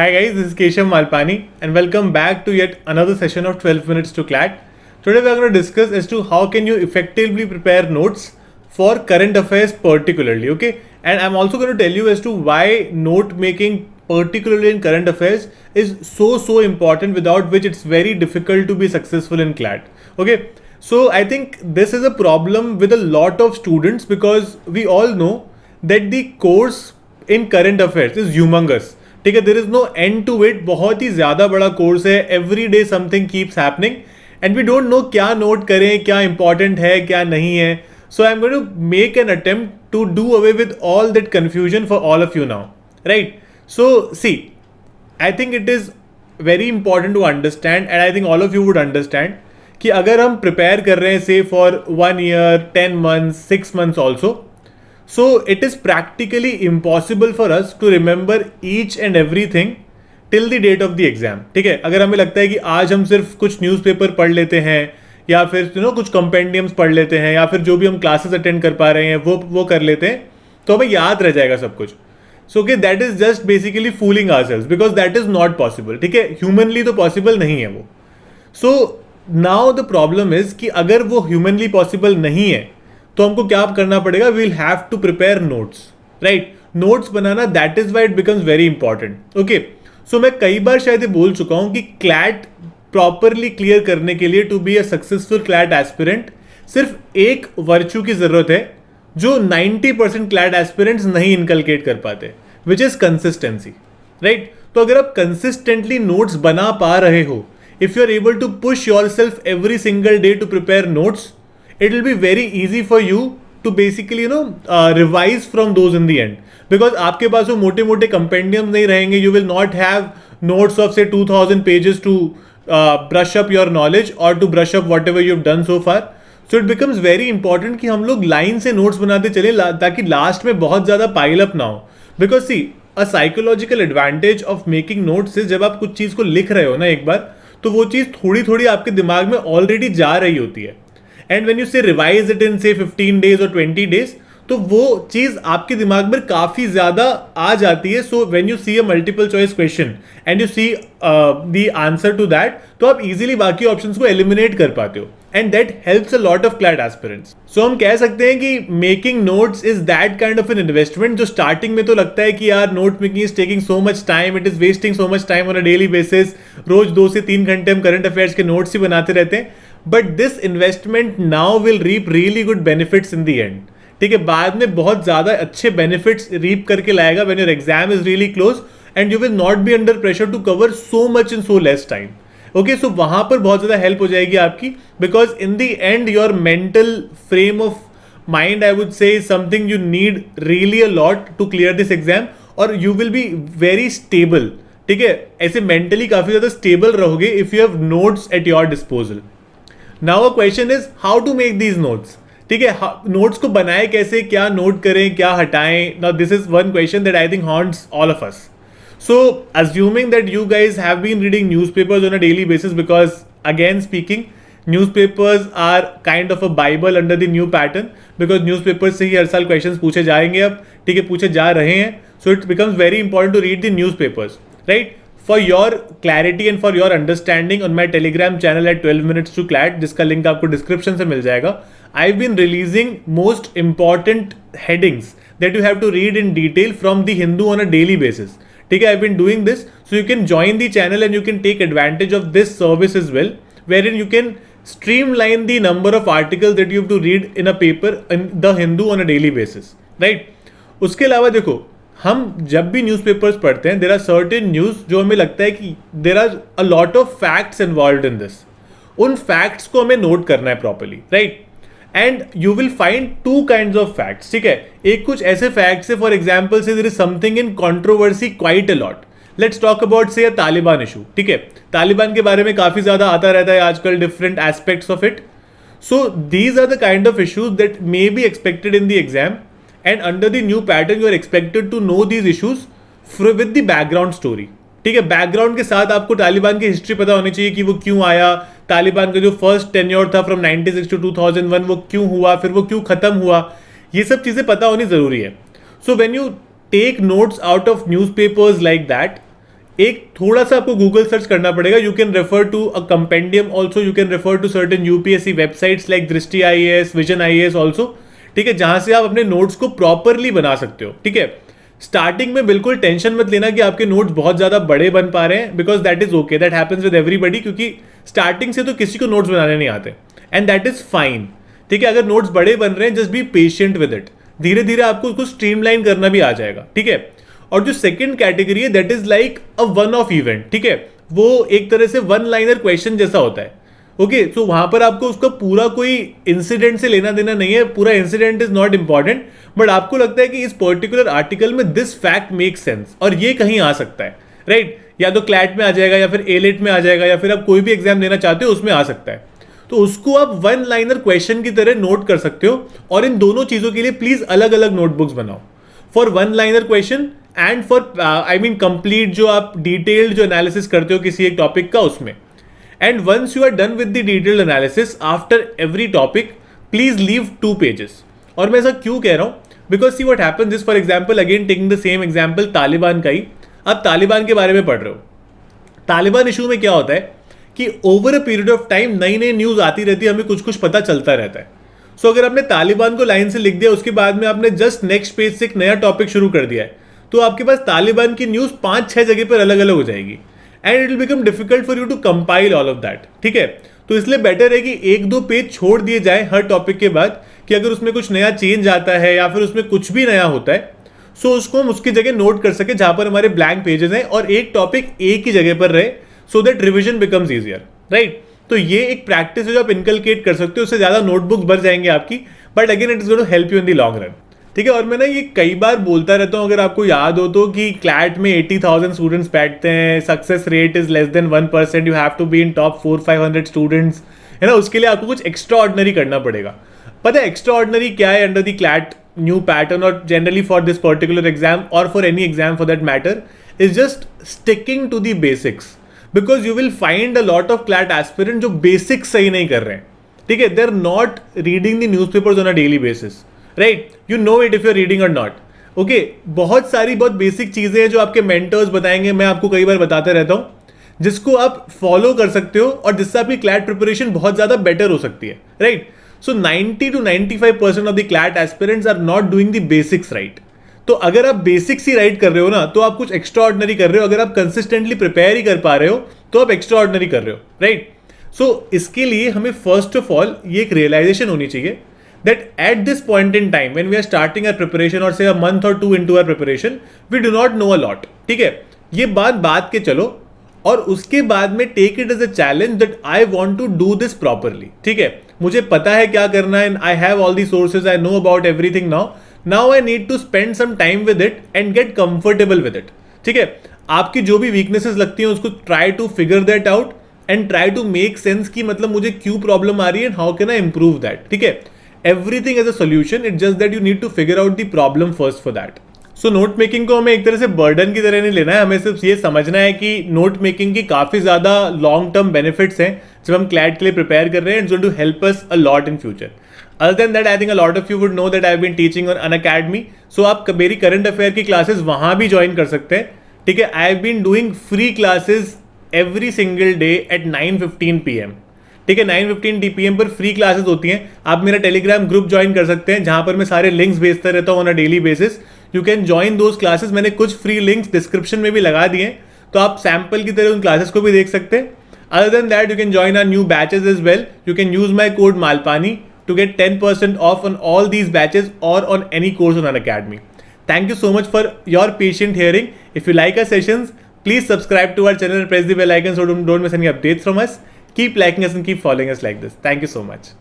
Hi guys, this is Keshav Malpani and welcome back to yet another session of 12 minutes to CLAT. Today we are going to discuss as to how can you effectively prepare notes for current affairs particularly, okay? And I'm also going to tell you as to why note making particularly in current affairs is so important, without which it's very difficult to be successful in CLAT, okay? So I think this is a problem with a lot of students because we all know that the course in current affairs is humongous. ठीक है, there is no end to it, बहुत ही ज़्यादा बड़ा course है. Every day something keeps happening and we don't know क्या note करें, क्या इंपॉर्टेंट है, क्या नहीं है. So I am going to make an attempt to do away with all that confusion for all of you now, right? So see, I think it is very important to understand and I think all of you would understand कि अगर हम prepare कर रहे हैं से for 1 year, 10 months, 6 months also, so it is practically impossible for us to remember each and everything till the date of the exam. ठीक है, अगर हमें लगता है कि आज हम सिर्फ कुछ न्यूज़पेपर पढ़ लेते हैं या फिर कुछ कंपेंडियम्स पढ़ लेते हैं या फिर जो भी हम क्लासेस अटेंड कर पा रहे हैं वो कर लेते हैं तो हमें याद रह जाएगा सब कुछ. So okay, that is just basically fooling ourselves because that is not possible. ठीक है, ह्यूमनली तो पॉसिबल नहीं है वो. So now the problem is कि अगर वो ह्यूमनली पॉसिबल नहीं है तो हमको क्या करना पड़ेगा? We will have to prepare notes, right? Notes बनाना, that is why it becomes very important. Okay, so मैं कई बार शायद ये बोल चुका हूं कि क्लैट प्रॉपरली क्लियर करने के लिए, to be a successful CLAT aspirant, सिर्फ एक वर्च्यू की जरूरत है जो 90% क्लैट एस्पिरेंट्स नहीं इनकलकेट कर पाते, विच इज कंसिस्टेंसी, राइट? तो अगर आप कंसिस्टेंटली नोट्स बना पा रहे हो, if you are able to push yourself every single day to prepare notes, it will be very easy for you to basically revise from those in the end, because आपके पास वो मोटे मोटे compendiums नहीं रहेंगे. You will not have notes of say 2000 pages to brush up your knowledge or to brush up whatever you've done so far. So it becomes very important कि हम लोग line से नोट्स बनाते चले ताकि लास्ट में बहुत ज़्यादा पाइल अप ना हो. Because see, a psychological advantage of making notes is, जब आप कुछ चीज़ को लिख रहे हो ना एक बार, तो वो चीज़ थोड़ी थोड़ी आपके दिमाग में ऑलरेडी जा रही होती है. एंड व्हेन यू से रिवाइज इट इन से 15 days और 20 days, तो वो चीज़ आपके दिमाग में काफ़ी ज़्यादा आ जाती है. So when you see a multiple choice question and you see the answer to that, तो आप इजीली बाकी ऑप्शंस को एलिमिनेट कर पाते हो and that helps a lot of CLAT aspirants. So हम कह सकते हैं कि making notes is that kind of an investment जो स्टार्टिंग में तो लगता है कि यार note making is taking so much time, it is wasting so much time on a daily basis. रोज 2 से 3 घंटे हम करंट अफेयर्स के नोट्स ही बनाते रहते हैं. But this investment now will reap really good benefits in the end. ठीक है, बाद में बहुत ज़्यादा अच्छे बेनिफिट्स रीप करके लाएगा when your exam is really close and you will not be under pressure to cover so much in so less time. Okay, so वहाँ पर बहुत ज़्यादा हेल्प हो जाएगी आपकी, because in the end your mental frame of mind, I would say, something you need really a lot to clear this exam, और you will be very stable. ठीक है, ऐसे मेंटली काफ़ी ज़्यादा स्टेबल रहोगे if you have notes at your disposal. Now a question is how to make these notes. ठीक है, notes को बनाए कैसे, क्या नोट करें, क्या हटाएं. Now this is one question that I think haunts all of us. So assuming that you guys have been reading newspapers on a daily basis, because again speaking, newspapers are kind of a bible under the new pattern, because newspapers से ही हर साल questions पूछे जाएंगे अब. ठीक है, पूछे जा रहे हैं. So it becomes very important to read the newspapers, right? For your clarity and for your understanding, on my Telegram channel at 12 minutes to CLAT, जिसका लिंक आपको डिस्क्रिप्शन से मिल जाएगा, I've been releasing most important headings that you have to read in detail from the Hindu on a daily basis. ठीक है, I've been doing this, so you can join the channel and you can take advantage of this service as well, wherein you can streamline the number of articles that you have to read in a paper in the Hindu on a daily basis, right? उसके अलावा देखो, हम जब भी newspapers पढ़ते हैं, there are certain news जो हमें लगता है कि there are a lot of facts involved in this. उन facts को हमें नोट करना है properly, right? And you will find 2 kinds of facts. ठीक है, एक कुछ ऐसे फैक्ट्स है, for example say there is something in controversy quite a lot. Let's talk about say Taliban issue. ठीक है, तालिबान के बारे में काफ़ी ज़्यादा आता रहता है आजकल, different aspects of it. So these are the kind of issues that may be expected in the exam, and under the new pattern you are expected to know these issues with the background story. ठीक है, background के साथ आपको तालिबान की history पता होनी चाहिए कि वो क्यों आया, तालिबान का जो फर्स्ट टेन्योर था फ्रॉम 96 to 2001 वो क्यों हुआ, फिर वो क्यों खत्म हुआ, ये सब चीज़ें पता होनी ज़रूरी है. So when you take notes out of newspapers like that, एक थोड़ा सा आपको गूगल सर्च करना पड़ेगा. You can refer to a compendium also, you can refer to certain UPSC websites like Drishti IAS, vision IAS also. ठीक है, जहां से आप अपने नोट्स को प्रॉपरली बना सकते हो. ठीक है, स्टार्टिंग में बिल्कुल टेंशन मत लेना कि आपके नोट्स बहुत ज्यादा बड़े बन पा रहे हैं, because that is okay, that happens with everybody, क्योंकि स्टार्टिंग से तो किसी को नोट्स बनाने नहीं आते एंड दैट इज फाइन. ठीक है, अगर नोट्स बड़े बन रहे हैं, just be patient with it. धीरे धीरे आपको उसको स्ट्रीमलाइन करना भी आ जाएगा. ठीक है, और जो सेकंड कैटेगरी है that is like a one of event. ठीक है, वो एक तरह से वन लाइनर क्वेश्चन जैसा होता है. ओके, तो वहां पर आपको उसका पूरा कोई इंसिडेंट से लेना देना नहीं है, पूरा incident is not important, but आपको लगता है कि इस पर्टिकुलर आर्टिकल में दिस फैक्ट मेक सेंस और ये कहीं आ सकता है, राइट? या तो क्लैट में आ जाएगा, या फिर एलेट में आ जाएगा, या फिर आप कोई भी एग्जाम देना चाहते हो उसमें आ सकता है. तो उसको आप वन लाइनर क्वेश्चन की तरह नोट कर सकते हो. और इन दोनों चीजों के लिए प्लीज अलग अलग नोटबुक्स बनाओ, for one liner question and for I mean complete जो आप डिटेल्ड जो एनालिसिस करते हो किसी एक टॉपिक का उसमें. And once you are done with the detailed analysis after every topic, please leave 2 pages. और मैं ऐसा क्यों कह रहा हूँ? Because see what happens is, for example, again taking the same example Taliban का ही, आप तालिबान के बारे में पढ़ रहे हो. तालिबान इशू में क्या होता है कि over a period of time नई नई न्यूज आती रहती है, हमें कुछ कुछ पता चलता रहता है. सो अगर आपने तालिबान को लाइन से लिख दिया, उसके बाद में आपने जस्ट नेक्स्ट पेज से एक नया टॉपिक शुरू कर दिया है, तो आपके पास तालिबान की न्यूज 5-6 जगह पर अलग अलग हो जाएगी. And it will become difficult for you to compile all of that. ठीक है, तो इसलिए बेटर है कि 1-2 पेज छोड़ दिए जाए हर टॉपिक के बाद, कि अगर उसमें कुछ नया चेंज आता है या फिर उसमें कुछ भी नया होता है, सो उसको हम उसकी जगह नोट कर सके जहां पर हमारे ब्लैंक पेजेस हैं, और एक टॉपिक एक ही जगह पर रहे, so that revision becomes easier, right? तो ये एक प्रैक्टिस है जो आप इनकलकेट कर सकते हो, उससे ज्यादा नोटबुक्स भर जाएंगे आपकी, but again it is going to help you in the long run. ठीक है, और मैं ना ये कई बार बोलता रहता हूँ, अगर आपको याद हो तो, कि क्लैट में 80,000 स्टूडेंट्स बैठते हैं, success rate is less than 1%, you have to be in top 400-500 students, है ना? उसके लिए आपको कुछ एक्स्ट्रा ऑर्डिनरी करना पड़ेगा. पता है एक्स्ट्रा ऑर्डिनरी क्या है under the CLAT new pattern, और generally for this particular exam और for any exam for that matter, is just sticking to the basics. Because you will find a lot of CLAT aspirant जो basics सही नहीं कर रहे हैं. ठीक है, they are not reading the newspapers on a daily basis, right? You know it if you are reading और not. Okay, बहुत सारी बहुत बेसिक चीजें हैं जो आपके मेंटर्स बताएंगे, मैं आपको कई बार बताता रहता हूं, जिसको आप फॉलो कर सकते हो और जिससे आपकी क्लैट प्रिपरेशन बहुत ज्यादा बेटर हो सकती है, right? So 90 to 95% of the CLAT aspirants are not doing the basics right. तो अगर आप बेसिक्स ही राइट कर रहे हो ना, तो आप कुछ एक्स्ट्रा ऑर्डिनरी कर रहे हो. अगर आप कंसिस्टेंटली प्रिपेयर ही कर पा रहे हो, तो आप एक्स्ट्रा ऑर्डिनरी कर रहे हो, राइट? सो इसके लिए हमें फर्स्ट ऑफ ऑल ये एक रियलाइजेशन होनी चाहिए that at this point in time when we are starting our preparation, or say a month or 2 into our preparation, we do not know a lot. ठीक है, ये बात के चलो, और उसके बाद में take it as a challenge that I want to do this properly. ठीक है, मुझे पता है क्या करना है, I have all the sources, I know about everything now I need to spend some time with it and get comfortable with it. ठीक है, आपकी जो भी weaknesses लगती हैं उसको try to figure that out and try to make sense कि मतलब मुझे क्यों प्रॉब्लम आ रही है and how can I improve that. ठीक है, everything is a solution, it's just that you need to figure out the problem first for that. So note making को हमें एक तरह से बर्डन की तरह नहीं लेना है, हमें सिर्फ ये समझना है कि नोट मेकिंग की काफी ज्यादा लॉन्ग टर्म बेनिफिट्स हैं जब हम क्लैट के लिए प्रिपेयर कर रहे हैं. It's going to help us a lot in future. Other than that, I think a lot of you would know that I have been teaching on Unacademy. So आप मेरी करंट अफेयर की classes वहां भी join कर सकते हैं. ठीक है, I have been doing free classes every single day at 9:15 PM. ठीक है, 9:15 PM पर फ्री क्लासेस होती हैं. आप मेरा टेलीग्राम ग्रुप ज्वाइन कर सकते हैं, जहां पर मैं सारे लिंक्स भेजता रहता हूँ on a daily basis. You can join those classes. मैंने कुछ फ्री लिंक्स डिस्क्रिप्शन में भी लगा दिए हैं, तो आप सैम्पल की तरह उन क्लासेस को भी देख सकते हैं. Other than that, you can join our new batches as well. You can use my code Malpani to get 10% off on all these batches or on any course on Unacademy. Thank you so much for your patient hearing. If you like our sessions, please subscribe to our channel and press the bell icon so don't miss any updates from us. Keep liking us and keep following us like this. Thank you so much.